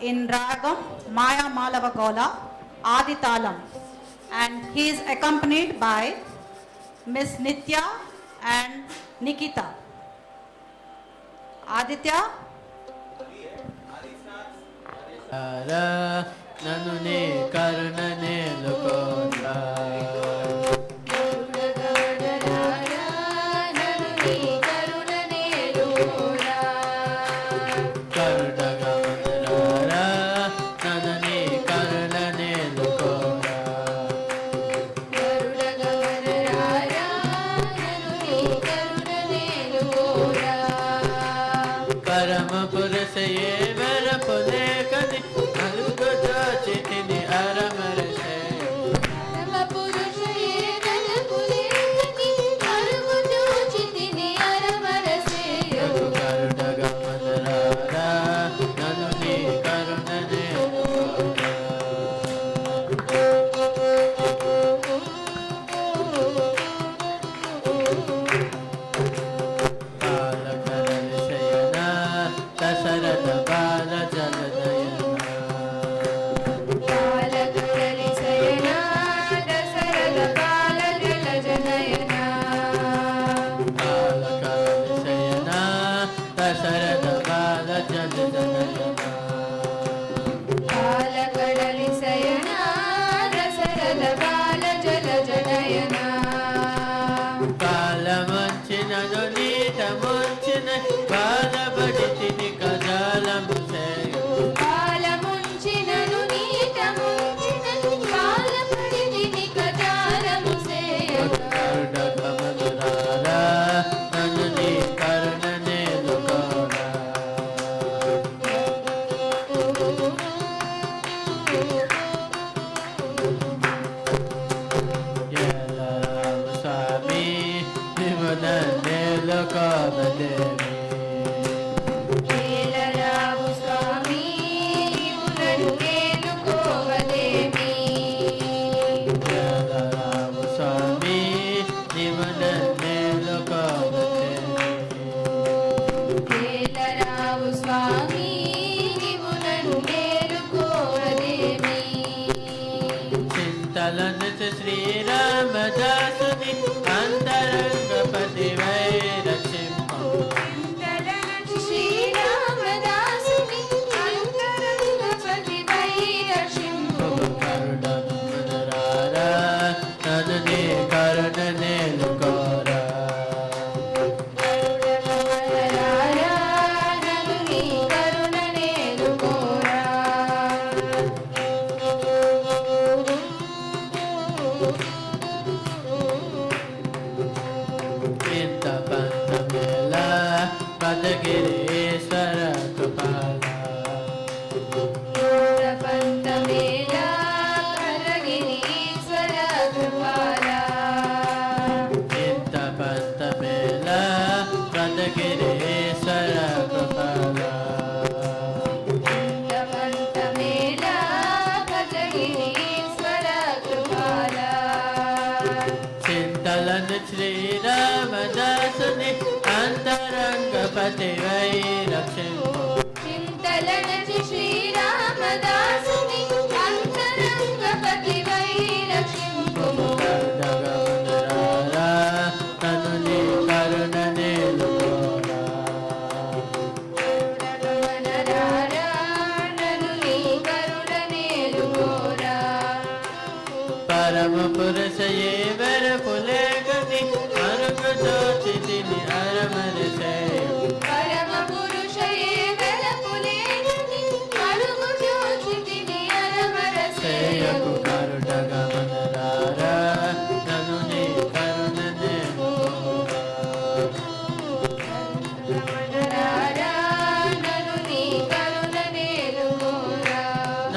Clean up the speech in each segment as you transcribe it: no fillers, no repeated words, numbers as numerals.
in Ragam Maya Malavagola Adi Talam, and he is accompanied by Miss Nitya and Nikita. Aditya. Nanune karunane lukonda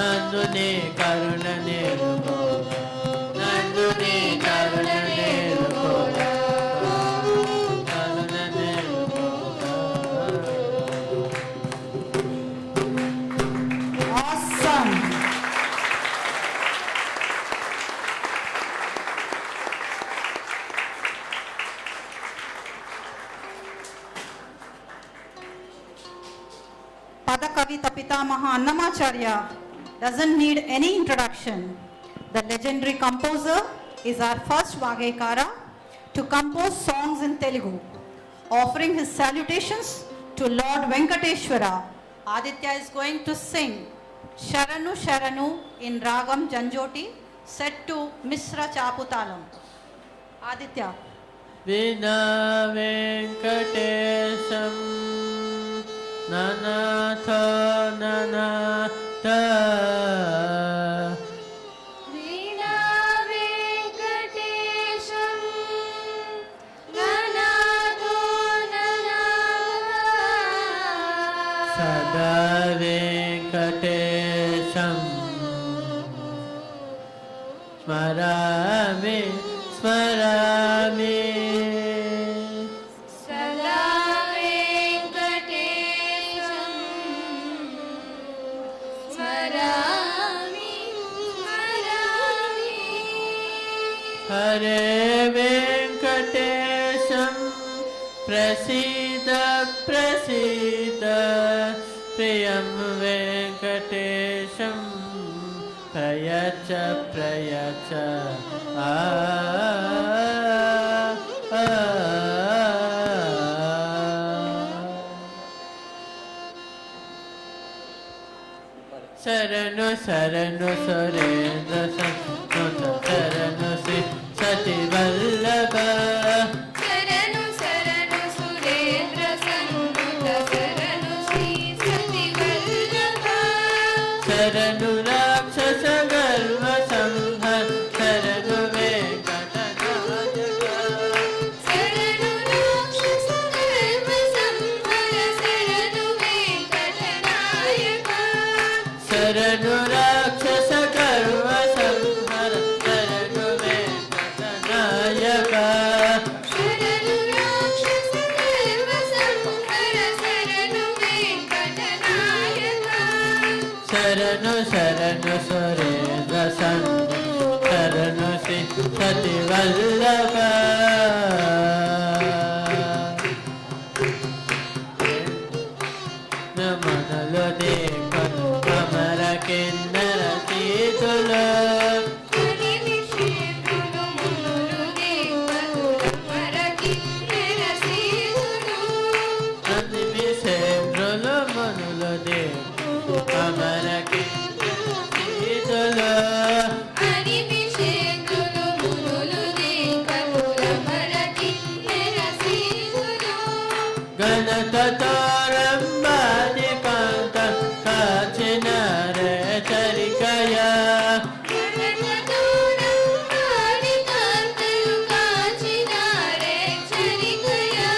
Nandune karunane lugo, Nandune karunane Pitamaha Annamacharya doesn't need any introduction. The legendary composer is our first Vagaikara to compose songs in Telugu. Offering his salutations to Lord Venkateshwara, Aditya is going to sing Sharanu Sharanu in Ragam Janjoti set to Misra Chaputalam. Aditya. Vina Venkatesham Nanatha Nanatha Veena Venkatesham Nanatho Nanatha Sada Venkatesham Smarami Smarami Sada Venkatesham Smarami Smarami Hare Venkatesham Prasida Prasida Priyam Venkatesham Prayacha Prayacha Saranu Saranu Surendra Sanutta Saranu Sri Sati Vallabha Saranu Saranu Surendra Sanutta Saranu Sri Sati Vallabha Saranu Rakshasa Garva Samhar Saranu Venkatanaayaka Saranu Rakshasa Garva Samhara Saranu Venkatanayaka Saranu Rakshasa Garva Samhar Saranu Venkatanaayaka Saranu Rakshasa Garva Samhara Saranu Venkatanayaka Saranu Saranu Surendra Santu Saranu Sri Sati Vallabha Namanalo Dekanu Amara Kinnara Titula Animishendrulo Munulu Devatulo Marakinnera Sithulu Animishendrulo Munulu Devatulo Amara Kinnera Titula Animishendrulo Munulu Devatulo Marakinnera Sithulu Ganatataram Badikanta Kachinare Charikaya Ganatataram Badikanthalu Kachinare Charikaya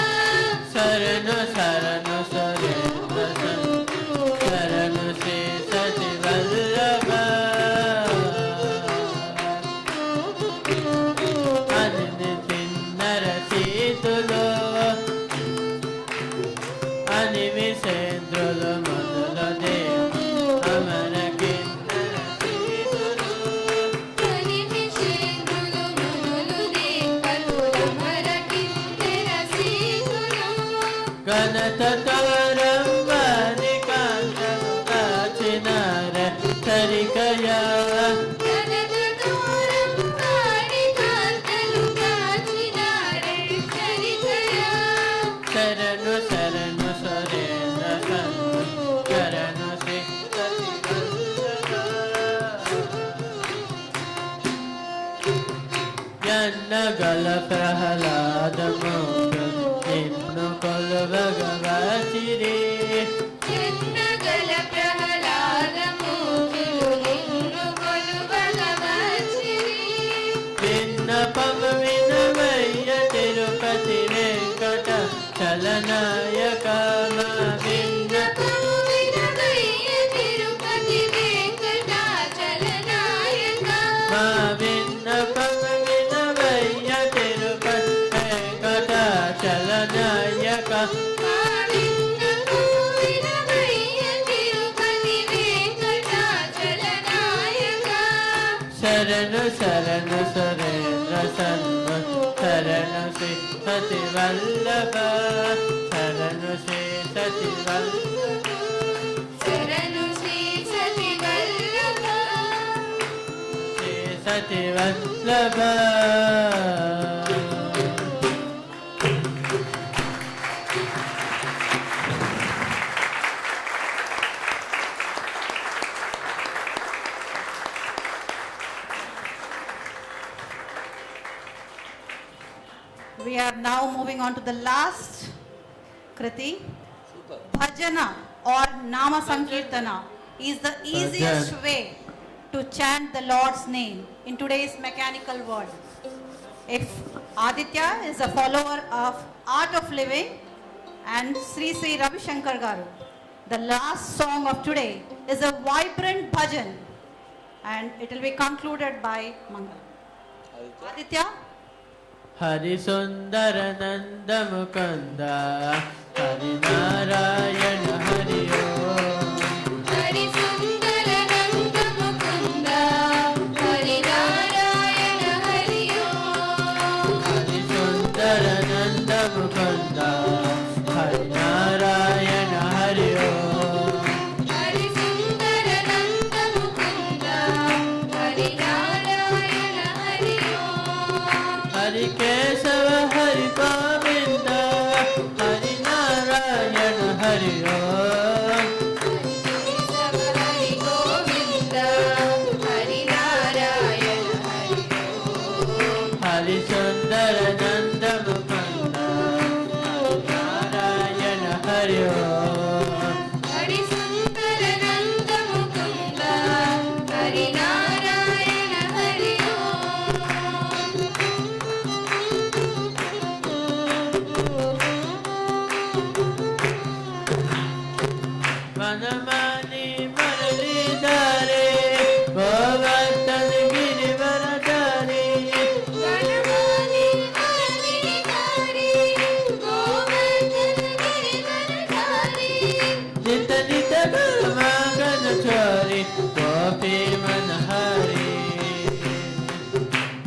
Saranu Saranu Surendra Santu Saranu Sri Sati Vallabha Aninitinara Situlo Animisendrulo Mandulo Devu Amara Kinnara Situlo Animishendrulo Munulu Devatulo Marakinnera Sithulu Ganatataram Vadikanta Kachinara Charikaya Ganatataram Badikanthalu Kachinare Charikaya Saranu Saranu Surendra Santu Saranu Sri Sati Vallabha Yannagala Prahalada Mukha Ninnu Kolu Bhagavachiri Jannagala Prahalada Mukulu Ninnu Kolu Bhagavachiri Vinnapam Vinavaya Tirupati Venkata Chalanayaka Ma Vinnapam Vinavaya Tirupati Venkatachalanayaka Ma Vinnapam Vinavaya Tirupati Venkata Chalanayaka Vinnapam Vinavaya Tirupati Venkatachalanayaka Saranu Saranu Surendra Santu Saranu Sri Sati Vallabha Saranu Sri Sati Vallabha Saranu श्रीमतिवल्लभ We are now moving on to the last Kriti. Bhajana or Nama Sankirtana is the easiest way to chant the Lord's name in today's mechanical world. If Aditya is a follower of Art of Living and Sri Sri Ravi Shankar Garu, the last song of today is a vibrant bhajan and it will be concluded by Mangal. Aditya? Hari Sundara Nanda Mukunda Hari Narayana Hari Om Hari Sundara Nanda Mukunda Hari Narayana Hari Om Hari Sundara Nanda Mukunda Hari Narayana Hari Om Hari Sundara Nanda Mukunda Hari Narayana Hari Om Hari Kesava Hari Govinda Hari Narayana Hari Om Hari Govinda Hari Narayana Hari Om Hari Sundara Nanda Mukunda Hari Narayana Hari Om Hari Sundara Nanda Mukunda Hari Narayana Hari Vanamani Mararidare Govardhan Girivaradari Vanamani Mararidare Govardhan Girivaradari Nita Nita Garamagana Chori Gopi Manahari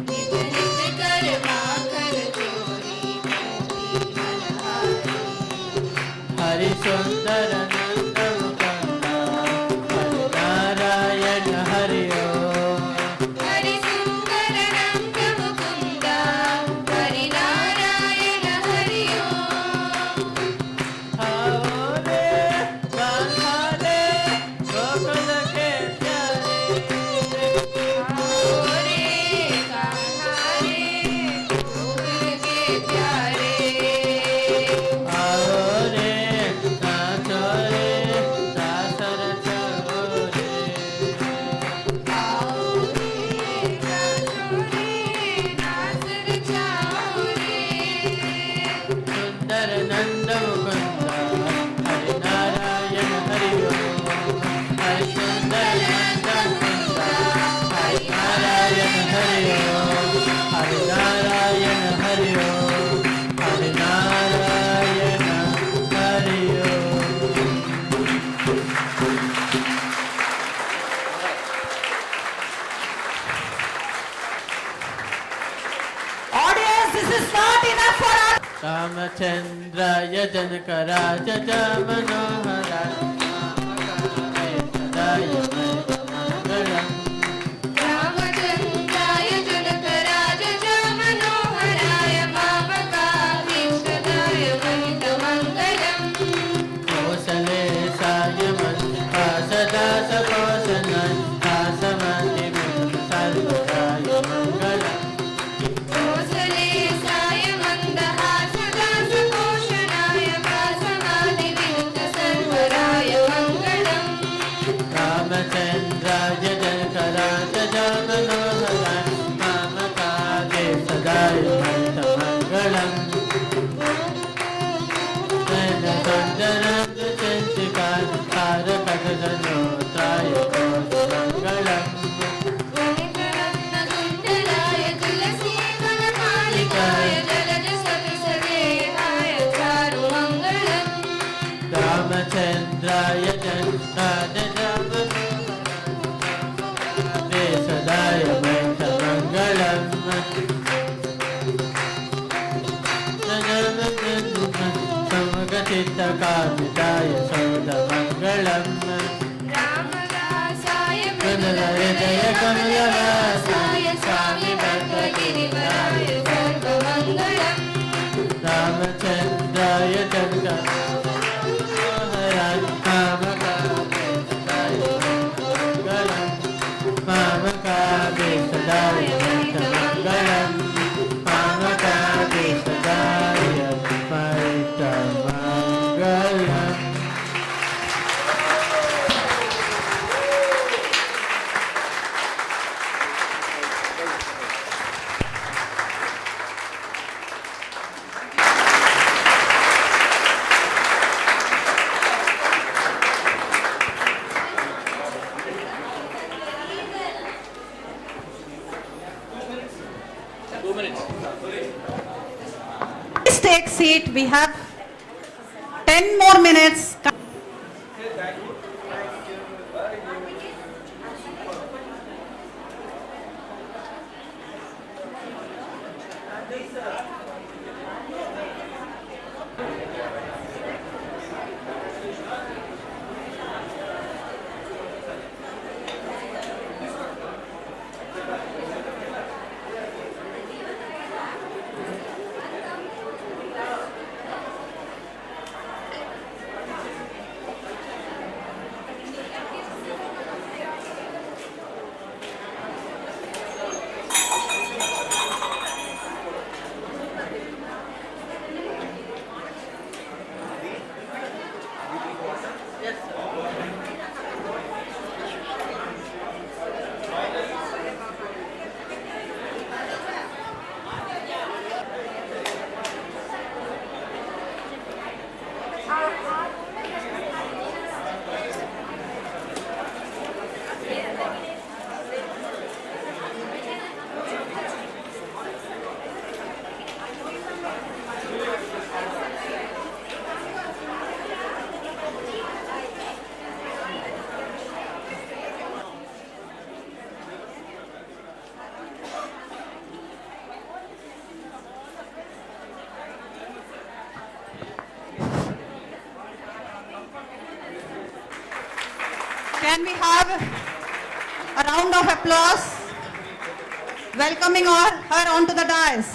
Nita Nita Karma Kar Chori Gopi Manahari Hari Sundara Nanda Mukunda Hari Narayana Hari Om Hari Sundara Nanda Mukunda Hari Narayana Hari Om Haore Banhale Gokula Ke Pyare Aore Kanhare Gokul ke pyare Aore Nachore Dasar Chore Aore Kanhare Nasar chaore Sundar Nanda Mukunda Hari Narayana Hari Om Hari Sundar Nanda Mukunda Hari Narayana Hari Om Hari Narayana Hari Om Hari Narayana Hari Om Audience, this is not enough for us. Ramachandraya Janakaraja Jamanoharaya Sudaya Mangalam Ramachandraya Janakaraja Jamanoharaya Mavakavishadaya Mangalam Kosale Sayaman Asada Sakosanan Asamati Sarvaya Mangalam Kosale Saya Mandahasada Sakoshanaya Vasamadi Vinta Sarvaraya Mangalam Ramachandraya Janakaraja Jamanoharaya Mamakade Sadaya Mangalam Sandaram Chantikan Harakatanotraya Mangalam Vaniparatna Kundalaya Tulasi Vanapalikaya Jalaja Savisarehaya Charu Mangalam Ramachandraya Janakaraja Jamanoharaya Sadaya Mangalam Samagatitta Kamitaya Sauda Mangalam Ramadasaya Hridaya Kamalavasaaya seat. We have 10 more minutes. Can we have a round of applause welcoming her onto the dais?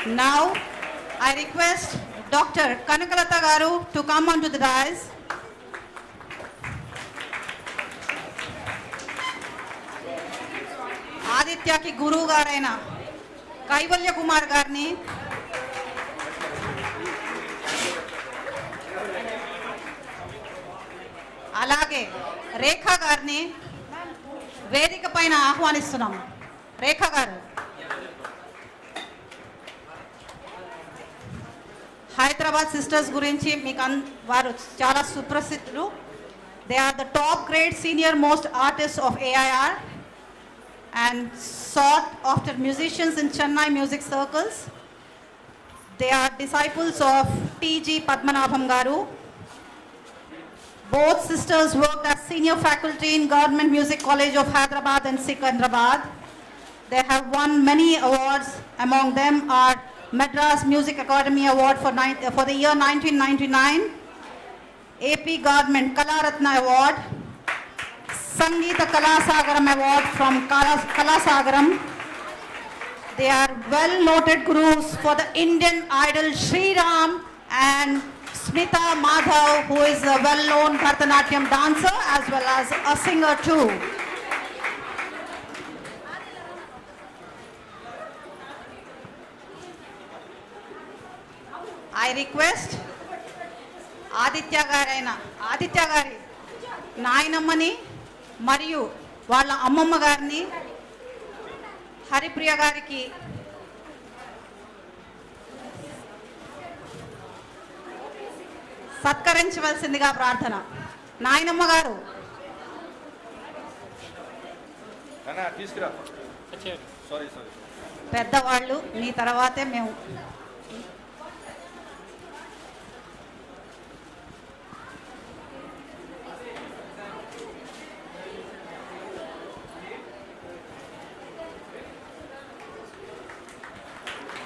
Now, I request Dr. Kanakalata Garu to come onto the dais. ఆదిత్యకి గురువు గారైన కైవల్య కుమార్ గారిని అలాగే రేఖ గారిని వేదిక పైన ఆహ్వానిస్తున్నాం. రేఖ గారు Hyderabad sisters గురించి మీకు వారు చాలా సుప్రసిద్ధులు. They are the top grade senior most artist of AIR and sought after musicians in Chennai music circles. They are disciples of T.G. Padmanabham Garu. Both sisters worked as senior faculty in Government Music College of Hyderabad and Secunderabad. They have won many awards. Among them are Madras Music Academy Award for the year 1999, AP Government Kalaratna Award, Sangeeta Kalasagaram Award from Kalasagaram. They are well-noted gurus for the Indian idol Sri Ram and Smita Madhav, who is a well-known Bharatanatyam dancer as well as a singer too. I request Aditya Gari నాయనమ్మని మరియు వాళ్ళ అమ్మమ్మ గారిని హరిప్రియ గారికి సత్కరించవలసిందిగా ప్రార్థన. నాయనమ్మ గారు పెద్దవాళ్ళు, మీ తర్వాతే మేము.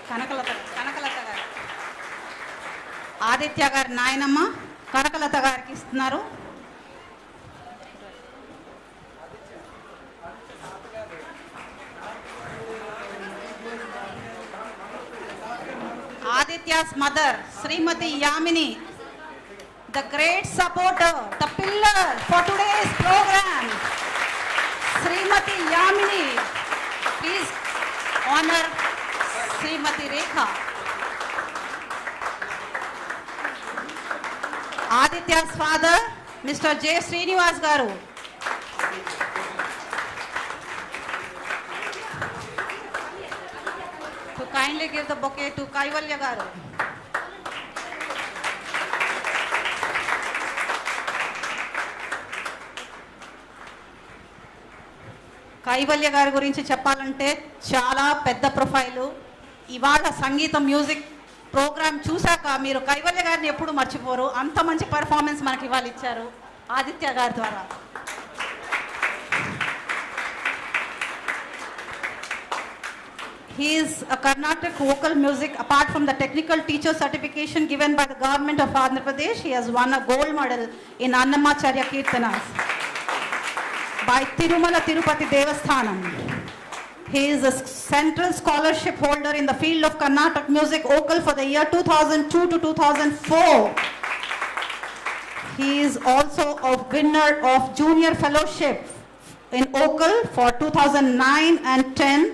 కనకలత గారు ఆదిత్య గారి నాయనమ్మ కనకలత గారికి ఇస్తున్నారు. Aditya's mother, Srimati Yamini, the great supporter, the pillar for today's program. Srimati Yamini, please honor Srimati Rekha. Aditya's father, Mr. J. Srinivas Garu. To kindly give the bouquet to Kaivalya Garu. Kaivalya గారి గురించి చెప్పాలంటే చాలా పెద్ద profile. ఇవాళ సంగీతం music program చూశాక మీరు కైవల్య గారిని ఎప్పుడు మర్చిపోరు. అంత మంచి పర్ఫార్మెన్స్ మనకి ఇవాళ ఇచ్చారు ఆదిత్య గారి ద్వారా. He is a Carnatic vocal music. Apart from the technical teacher certification given by the government of Andhra Pradesh, he has won a gold medal in Annamacharya Kirtanas by Tirumala Tirupati Devasthanam. He is a central scholarship holder in the field of Carnatic music vocal for the year 2002 to 2004. He is also a winner of junior fellowship in vocal for 2009 and 10.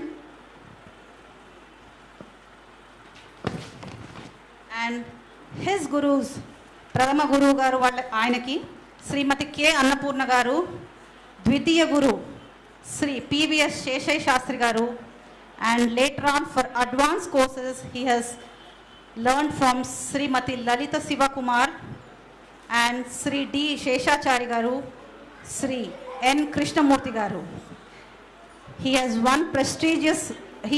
And his gurus, ప్రథమ గురువు గారు వాళ్ళ ఆయనకి శ్రీమతి K Annapurna గారు, ద్వితీయ గురు Shri PVS Seshayya Sastry గారు, and later on for advanced courses he has learned from Srimathi Lalitha Sivakumar and Sri D Seshachari garu, Sri ఎన్ కృష్ణమూర్తి గారు. He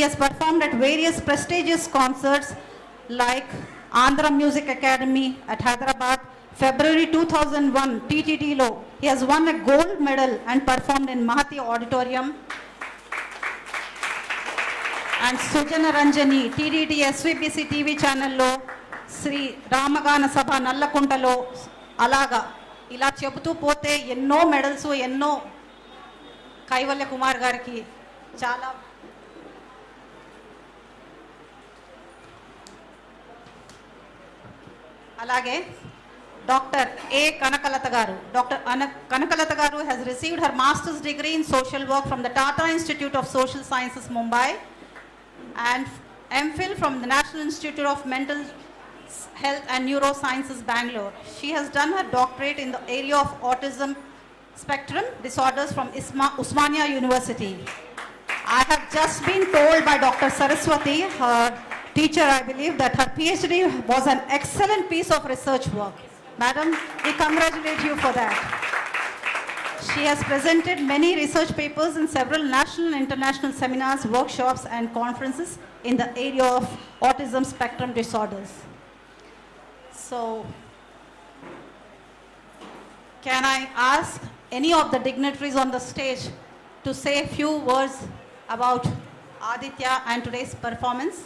has performed at various prestigious concerts like Andhra Music Academy at Hyderabad, February 2001, TTT Lo. He has won a gold medal and performed in Mahati Auditorium. And Sujana Ranjani, TTT SVPC TV channel lo, Sri Ramagana Sabha Nallakuntalo, అలాగా ఇలా చెబుతూ పోతే ఎన్నో medals, ఎన్నో కైవల్య కుమార్ గారికి చాలా. అలాగే doctor ఏ కనకలత గారు, డాక్టర్ కనకలత గారు has received her master's degree in social work from the Tata Institute of Social Sciences Mumbai and MPhil from the National Institute of Mental Health and Neurosciences Bangalore. She has done her doctorate in the area of autism spectrum disorders from Usmania University. I have just been told by Dr. Saraswati, her teacher I believe, that her PhD was an excellent piece of research work. Madam, we congratulate you for that. She has presented many research papers in several national and international seminars, workshops and conferences in the area of autism spectrum disorders. So, can I ask any of the dignitaries on the stage to say a few words about Aditya and today's performance?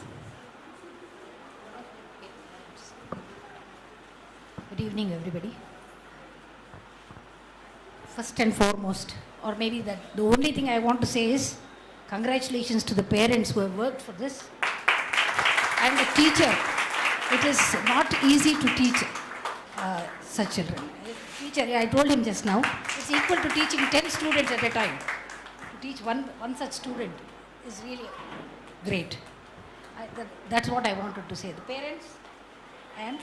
Good evening, everybody. First and foremost, or maybe the only thing I want to say is congratulations to the parents who have worked for this and the teacher. It is not easy to teach such children. Teacher, I told him just now, it's equal to teaching 10 students at a time. To teach one such student is really great. That's what I wanted to say. The parents and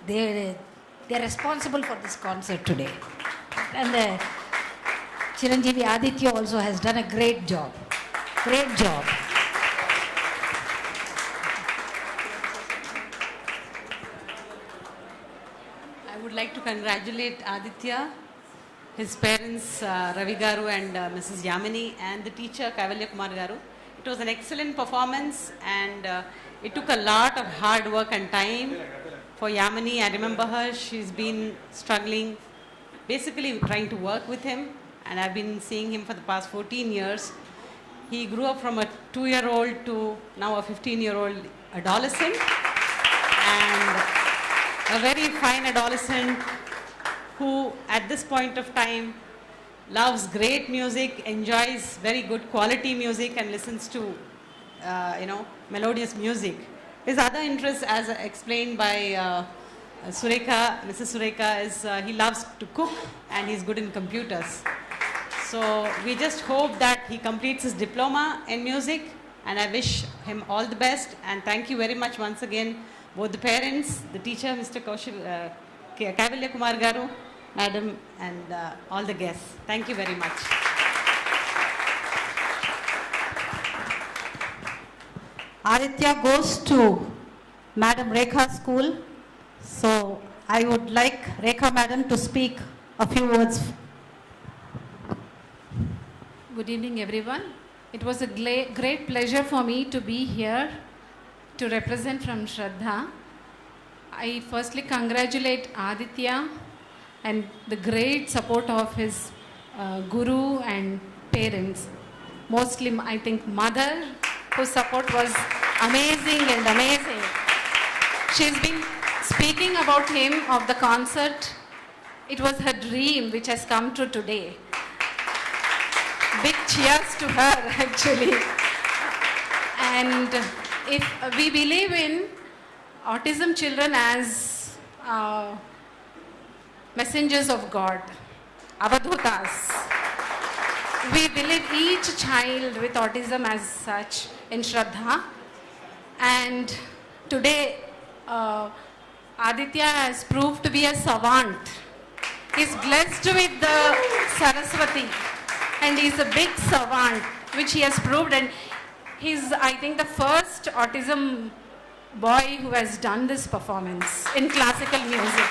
they're responsible for this concert today. And Chiranjeevi Aditya also has done a great job. Great job. I would like to congratulate Aditya, his parents Ravi Garu and Mrs. Yamini, and the teacher Kaivalya Kumar Garu. It was an excellent performance and it took a lot of hard work and time for Yamini. I remember her, she's been struggling, basically trying to work with him, and I've been seeing him for the past 14 years. He grew up from a 2-year-old to now a 15-year-old adolescent, and a very fine adolescent who at this point of time loves great music, enjoys very good quality music and listens to melodious music. His other interests, as explained by Sureka, Mrs. Sureka, is he loves to cook and he's good in computers. So we just hope that he completes his diploma in music, and I wish him all the best, and thank you very much once again, both the parents, the teacher, Mr. Kaivalya Kumar Garu, Madam, and all the guests. Thank you very much. Aditya goes to Madam Rekha School. So I would like Rekha Madam to speak a few words. Good evening, everyone. It was a great pleasure for me to be here to represent from Shraddha. I firstly congratulate Aditya and the great support of his guru and parents. Mostly, I think, mother, whose support was amazing and amazing. She's been speaking about him of the concert. It was her dream which has come true today. Big cheers to her, actually. And if we believe in autism children as messengers of God, avadhutas, we believe each child with autism as such in Shraddha. And today, Aditya has proved to be a savant. He's blessed with the Saraswati, and he's a big savant, which he has proved. And he's, I think, the first autism boy who has done this performance in classical music.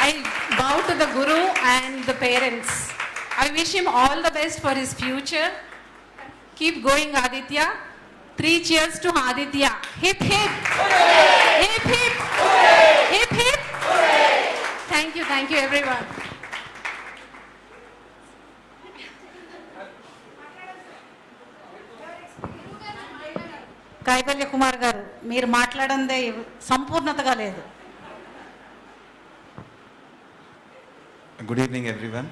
I bow to the guru and the parents. I wish him all the best for his future. Keep going, Aditya. 3 cheers to Aditya. Hip, hip. Hip, hip. Hip, hip. Thank you, everyone. Kaivalya Kumar గారు, మీరు మాట్లాడందే సంపూర్ణతగా లేదు. Good evening, everyone.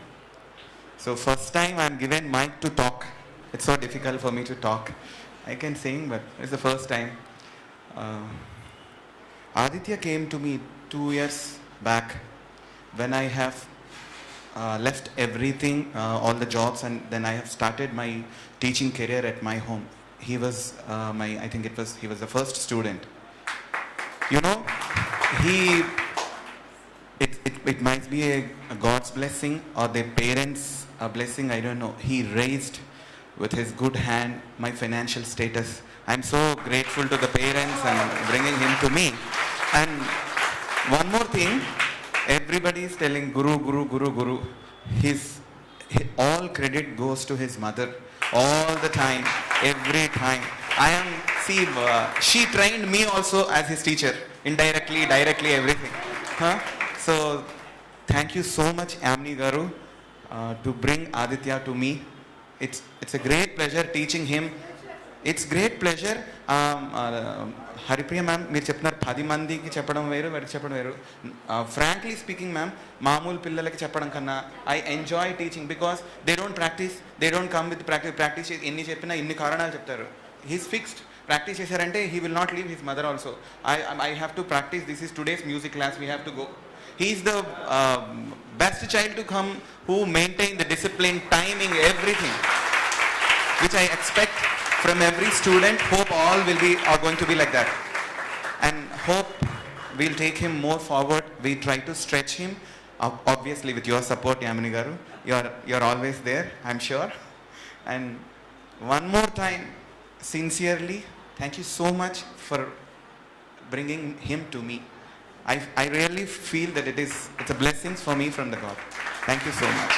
So first time I'm given mic to talk. It's so difficult for me to talk. I can sing, but it's the first time. Aditya came to me 2 years back when I have left everything, all the jobs, and then I have started my teaching career at my home. He was he was the first student. You know, it might be a God's blessing or the parents' blessing, I don't know. He raised with his good hand my financial status. I'm so grateful to the parents and bringing him to me. And one more thing, everybody is telling Guru, Guru, Guru, Guru. All credit goes to his mother all the time, every time. She trained me also as his teacher, indirectly, directly, everything. So thank you so much, Amni Garu, to bring Aditya to me. It's a great pleasure teaching him. It's great pleasure. Haripriya ma'am, మీరు చెప్తున్నారు 10 మందికి చెప్పడం వేరు, వారికి చెప్పడం వేరు. Frankly speaking, ma'am, మామూలు పిల్లలకి చెప్పడం కన్నా I enjoy teaching because they don't practice, they don't come with practice. ఎన్ని చెప్పినా ఇన్ని కారణాలు చెప్తారు. He's fixed. Practice చేశారంటే he will not leave his mother also. I have to practice. This is today's music class. We have to go. He is the best child to come who maintain the discipline, timing, everything, which I expect from every student. Hope all are going to be like that, and hope we'll take him more forward. We try to stretch him, obviously with your support, Yamini Garu. You're always there, I'm sure. And one more time, sincerely, thank you so much for bringing him to me. I really feel that it's a blessing for me from the God. Thank you so much.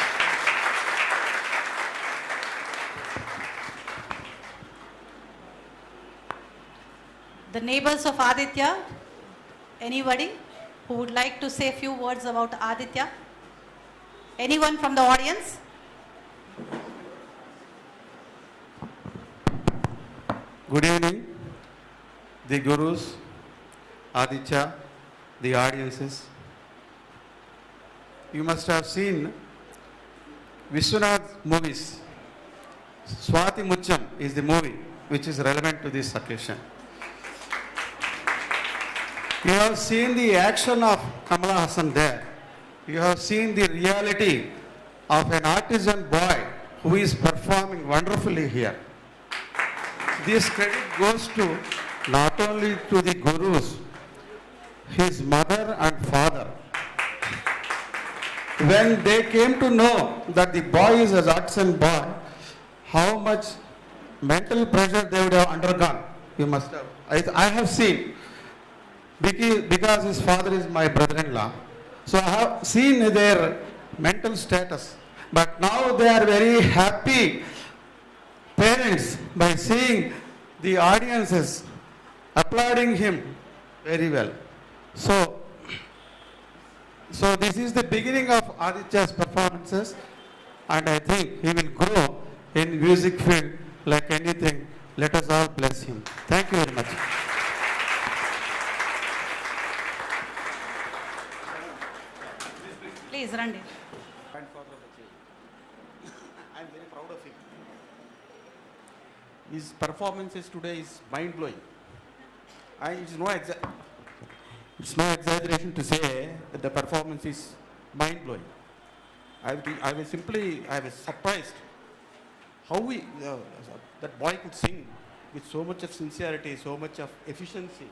The neighbors of Aditya, anybody who would like to say a few words about Aditya? Anyone from the audience? Good evening, the gurus, Aditya, the audiences. You must have seen Vishwanath movies. Swati Mucham is the movie which is relevant to this occasion. You have seen the action of Kamala Hassan there. You have seen the reality of an artisan boy who is performing wonderfully here. This credit goes to not only to the gurus, his mother and father. When they came to know that the boy is an artisan boy, how much mental pressure they would have undergone, you must have. I have seen, because his father is my brother-in-law, so I have seen their mental status. But now they are very happy parents by seeing the audiences applauding him very well. So this is the beginning of Aditya's performances, and I think he will grow in music field like anything. Let us all bless him. Thank you very much. Please, Randy. I am very proud of him. His performances today is mind-blowing. It's no exaggeration to say that the performance is mind-blowing. I was surprised how that boy could sing with so much of sincerity, so much of efficiency.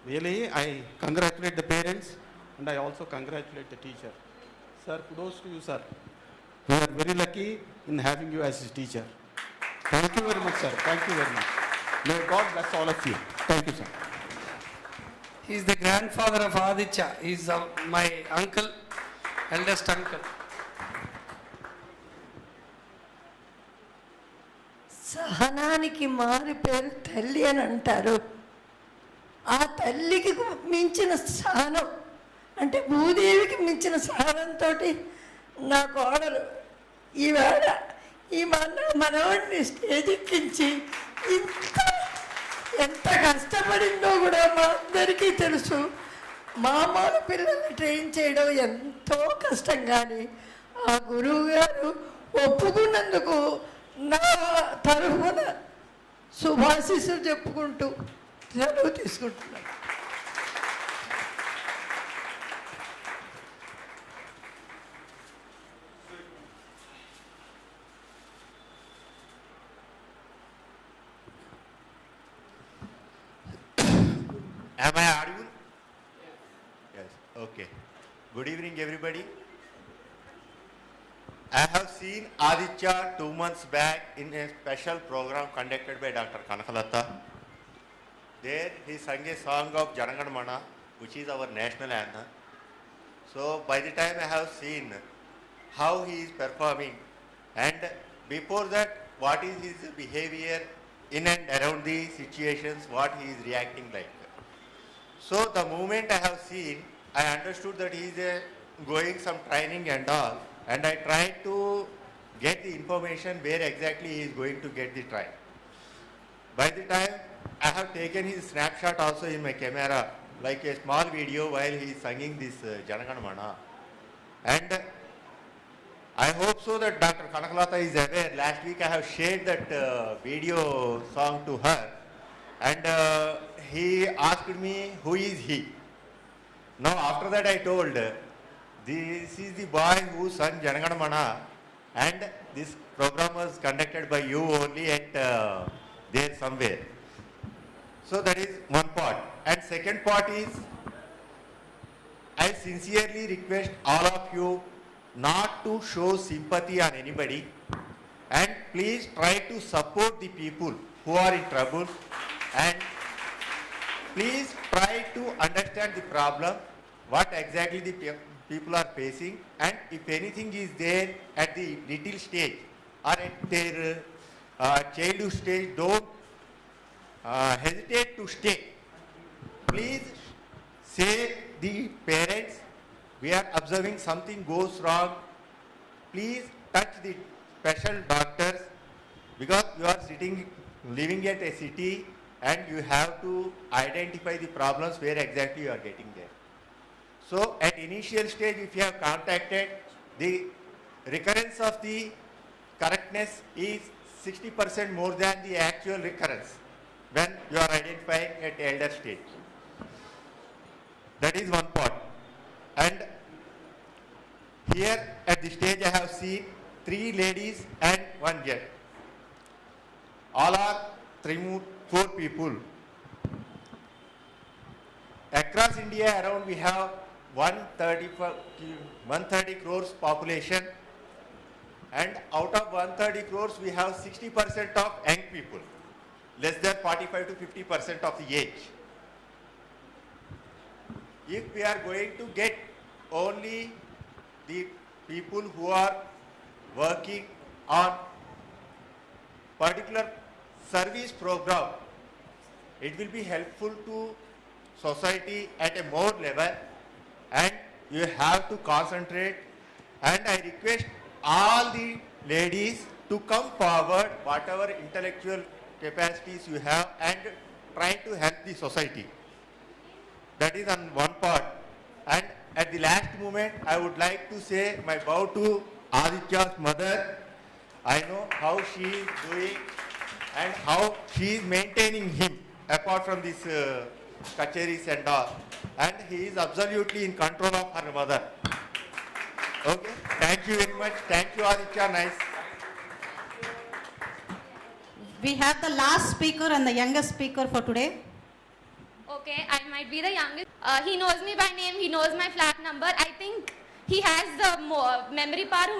Really, I congratulate the parents and I also congratulate the teacher. Sir, kudos to you, sir. We are very lucky in having you as his teacher. Thank you very much, sir. Thank you very much. May God bless all of you. Thank you, sir. He is the grandfather of Aditya. He is my uncle, eldest uncle. సహనానికి మారి పేరు తల్లి అని అంటారు. ఆ తల్లికి మించిన సహనం అంటే భూదేవికి మించిన సహనంతో నా కోడలు ఈవేళ ఈ మనవాడిని స్టేజ్ ఎక్కించి ఎంత కష్టపడిందో కూడా మా అందరికీ తెలుసు. మామూలు పిల్లల్ని ట్రైన్ చేయడం ఎంతో కష్టం, కానీ ఆ గురువు గారు ఒప్పుకున్నందుకు నా తరఫున శుభాశీస్సులు చెప్పుకుంటూ సెలవు తీసుకుంటున్నాను. Am I audible? Yes. Okay. Good evening, everybody. I have seen Aditya 2 months back in a special program conducted by Dr. Kanakalata. There he sang a song of Janaganamana, which is our national anthem. So by the time I have seen how he is performing, and before that what is his behavior in and around the situations, what he is reacting like. So the moment I have seen, I understood that he is going some training and all, and I tried to get the information where exactly he is going to get the train. By the time I have taken his snapshot also in my camera, like a small video while he is singing this Janaganamana. And I hope so that Dr. Kanakalata is aware. Last week I have shared that video song to her, and he asked me who is he. Now after that I told, this is the boy who sang Janaganamana, and this program was conducted by you only at there somewhere. So that is one part. And second part is, I sincerely request all of you not to show sympathy on anybody, and please try to support the people who are in trouble, and please try to understand the problem, what exactly the people are facing, and if anything is there at the little stage or at their childhood stage, don't hesitate to stay. Please say the parents, we are observing something goes wrong. Please touch the special doctors, because you are living at a city, and you have to identify the problems where exactly you are getting there. So at initial stage, if you have contacted, the recurrence of the correctness is 60% more than the actual recurrence when you are identifying at elder stage. That is one part. And here at the stage I have seen 3 ladies and 1 gent. All are 4 people. Across India around we have 130 crores population, and out of 130 crores we have 60% of young people, less than 45 to 50% of the age. If we are going to get only the people who are working on particular service program. It will be helpful to society at a more level, and you have to concentrate, and I request all the ladies to come forward, whatever intellectual capacities you have, and try to help the society. That is on one part. And at the last moment, I would like to say my bow to Aditya's mother. I know how she is doing and how she is maintaining him apart from these kacheris and all. And he is absolutely in control of her mother. Okay, thank you very much. Thank you, Aditya. Nice. We have the last speaker and the youngest speaker for today. Okay, I might be the youngest. He knows me by name, he knows my flat number. I think he has the memory power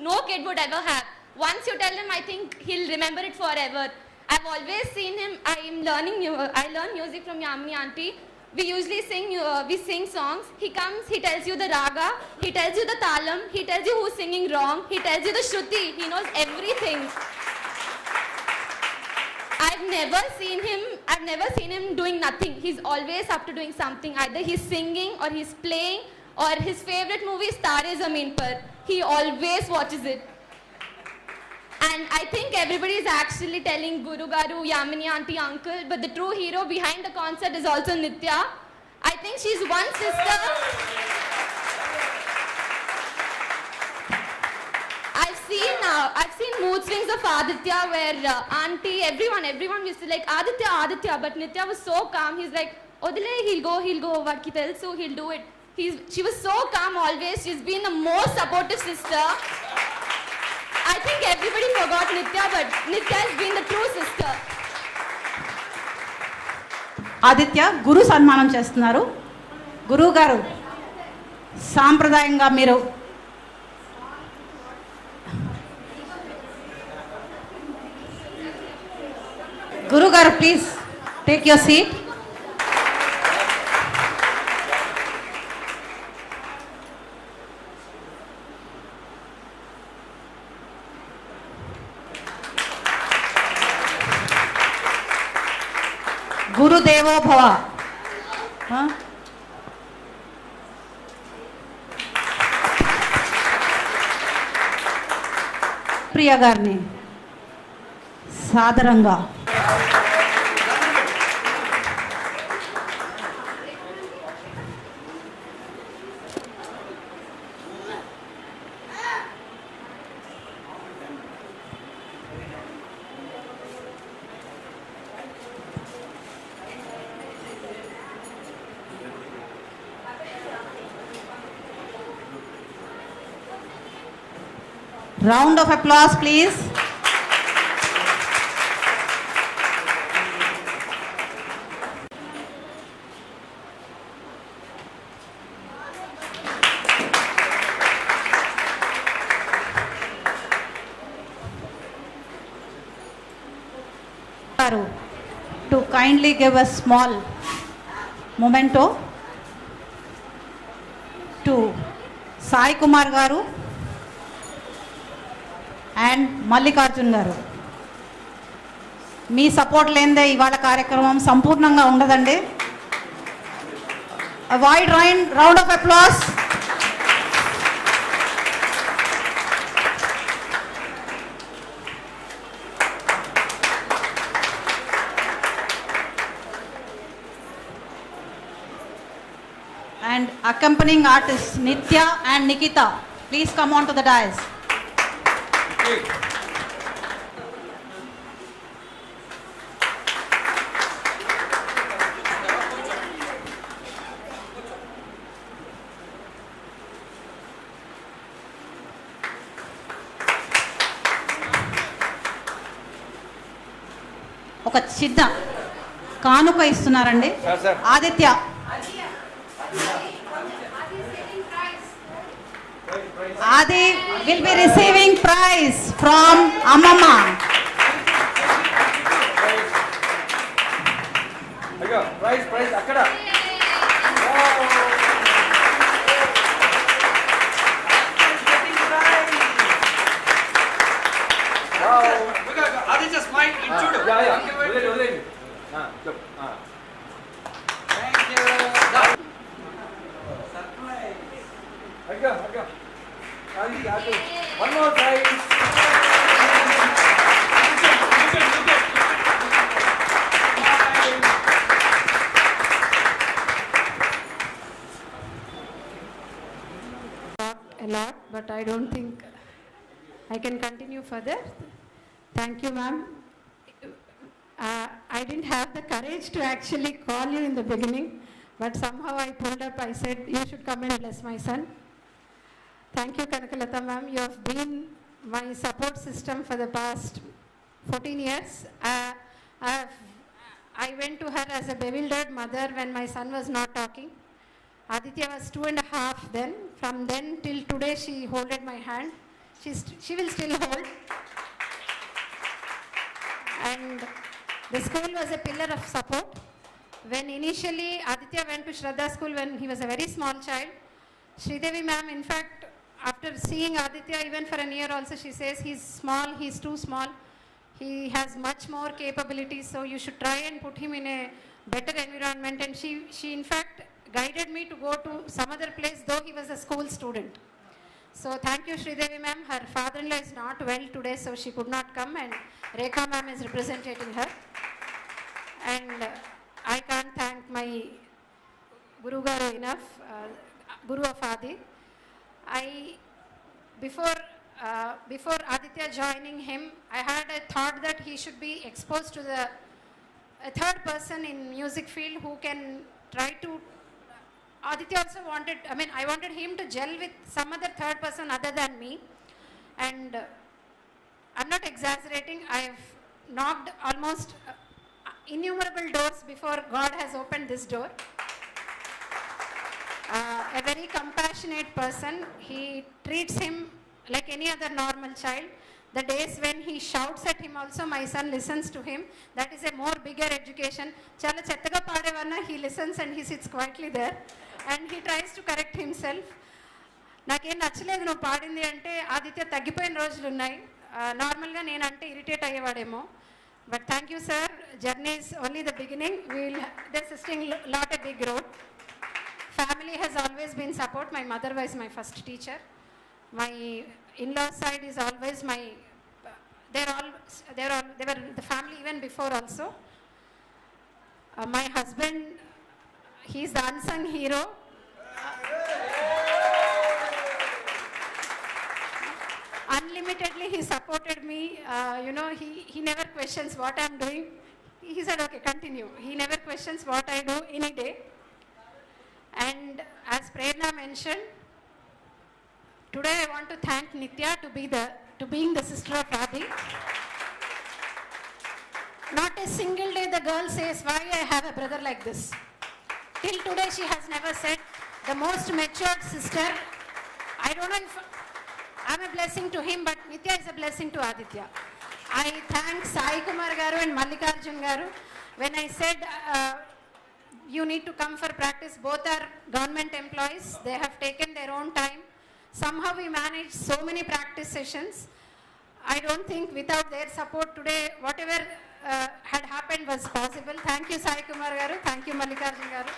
no kid would ever have. Once you tell him, I think he'll remember it forever. I've always seen him. I learn music from Yamini auntie. We usually sing songs. He comes, he tells you the raga, he tells you the talam, he tells you who's singing wrong, he tells you the shruti, he knows everything. I've never seen him doing nothing. He's always up to doing something. Either he's singing or he's playing, or his favorite movie is Tare Zameen Par. He always watches it. And I think everybody is actually telling Guru Garu, Yamini auntie, uncle, but the true hero behind the concert is also Nitya. I think she's one sister. I've seen mood swings of Aditya where auntie, everyone used to like Aditya, but Nitya was so calm. He's like, Odile, he'll go, what he tells you, he'll do it. She was so calm always. She's been the most supportive sister. I think everybody forgot Nitya, but Nitya has been the true sister. Aditya గురు సన్మానం చేస్తున్నారు. గురువు గారు సాంప్రదాయంగా మీరు గురుగారు please take your seat. గురుదేవో భవ. ప్రియ గారిని సాదరంగా round of applause please. To kindly give a small memento to Sai Kumar garu and Mallikarjun garu. Me support లేనిదే ఇవాళ కార్యక్రమం సంపూర్ణంగా ఉండదండి. A wide round of applause. And accompanying artists Nitya and Nikita, please come on to the dais. ఒక చిన్న కానుక ఇస్తున్నారండి. Aditya Adi will be receiving prize from Amama. Prize akkada. Aditya, smile. Introduce. Thank you. One more prize. A lot, but I don't think I can continue further. Thank you, ma'am. I didn't have the courage to actually call you in the beginning, but somehow I pulled up. I said, you should come and bless my son. Thank you, Kanakalata ma'am. You have been my support system for the past 14 years. I went to her as a bewildered mother when my son was not talking. Aditya was 2.5 then. From then till today, she holded my hand. She will still hold. And the school was a pillar of support. When initially Aditya went to Shraddha school when he was a very small child, Sridevi ma'am, in fact, after seeing Aditya even for a year also, she says he's small, he's too small. He has much more capabilities, so you should try and put him in a better environment. And she in fact guided me to go to some other place, though he was a school student. So thank you, Sridevi ma'am. Her father-in-law is not well today, so she could not come, and Rekha ma'am is representing her. And I can't thank my Guru Garu enough, Guru of Adi. Before Aditya joining him, I had a thought that he should be exposed to a third person in music field who can try to. Aditya also wanted, I wanted him to gel with some other third person other than me. And I'm not exaggerating, I've knocked almost innumerable doors before God has opened this door. A very compassionate person. He treats him like any other normal child. The days when he shouts at him also, my son listens to him. That is a more bigger education. Chala chettaga padevanna, he listens and he sits quietly there. And he tries to correct himself. నాకేం నచ్చలేదు నువ్వు పాడింది అంటే ఆదిత్య తగ్గిపోయిన రోజులు ఉన్నాయి. నార్మల్గా నేనంటే ఇరిటేట్ అయ్యేవాడేమో. But thank you sir. Journey is only the beginning. They're assisting lot a big road. Family has always been support. My mother was my first teacher. My in-law side is always my. They were the family even before also. My husband, he's the unsung hero. Unlimitedly he supported me. He never questions what I'm doing. He said, okay, continue. He never questions what I do any day. And as Prerna mentioned, today I want to thank Nitya to being the sister of Adi. Not a single day the girl says, why I have a brother like this. Till today she has never said. The most matured sister. I don't know if I'm a blessing to him, but Nitya is a blessing to Aditya. I thank Sai Kumar Garu and Mallikarjun Garu. When I said you need to come for practice, both are government employees. They have taken their own time. Somehow we managed so many practice sessions. I don't think without their support today, whatever had happened was possible. Thank you, Sai Kumar Garu. Thank you, Mallikarjun Garu.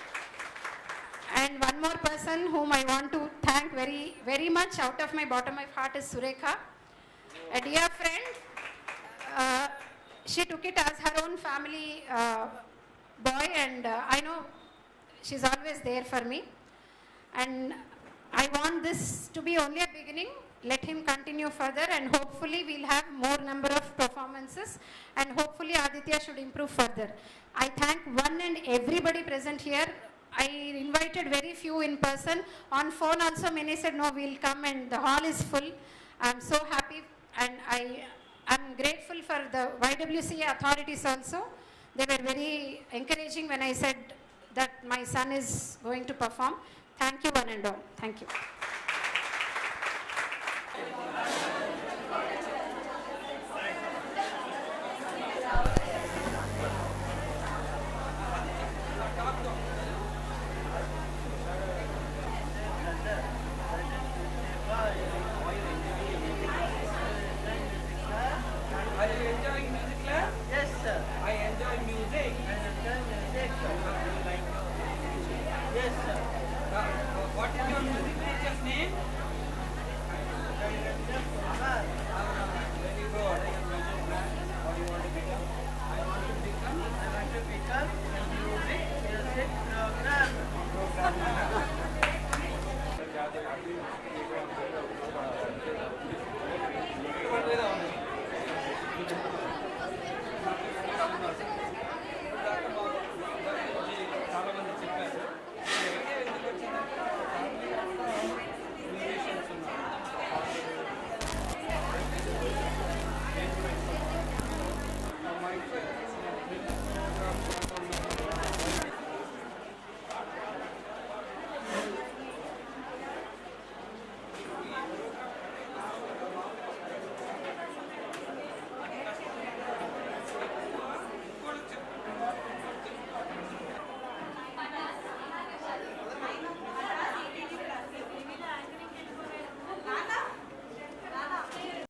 And one more person whom I want to thank very, very much out of my bottom of my heart is Surekha, a dear friend. She took it as her own family boy, and I know she's always there for me. And I want this to be only a beginning. Let him continue further, and hopefully we'll have more number of performances, and hopefully Aditya should improve further. I thank one and everybody present here. I invited very few in person. On phone also many said no, we'll come, and the hall is full. I'm so happy, and I'm grateful for the YWCA authorities also. They were very encouraging when I said that my son is going to perform. Thank you one and all. Thank you.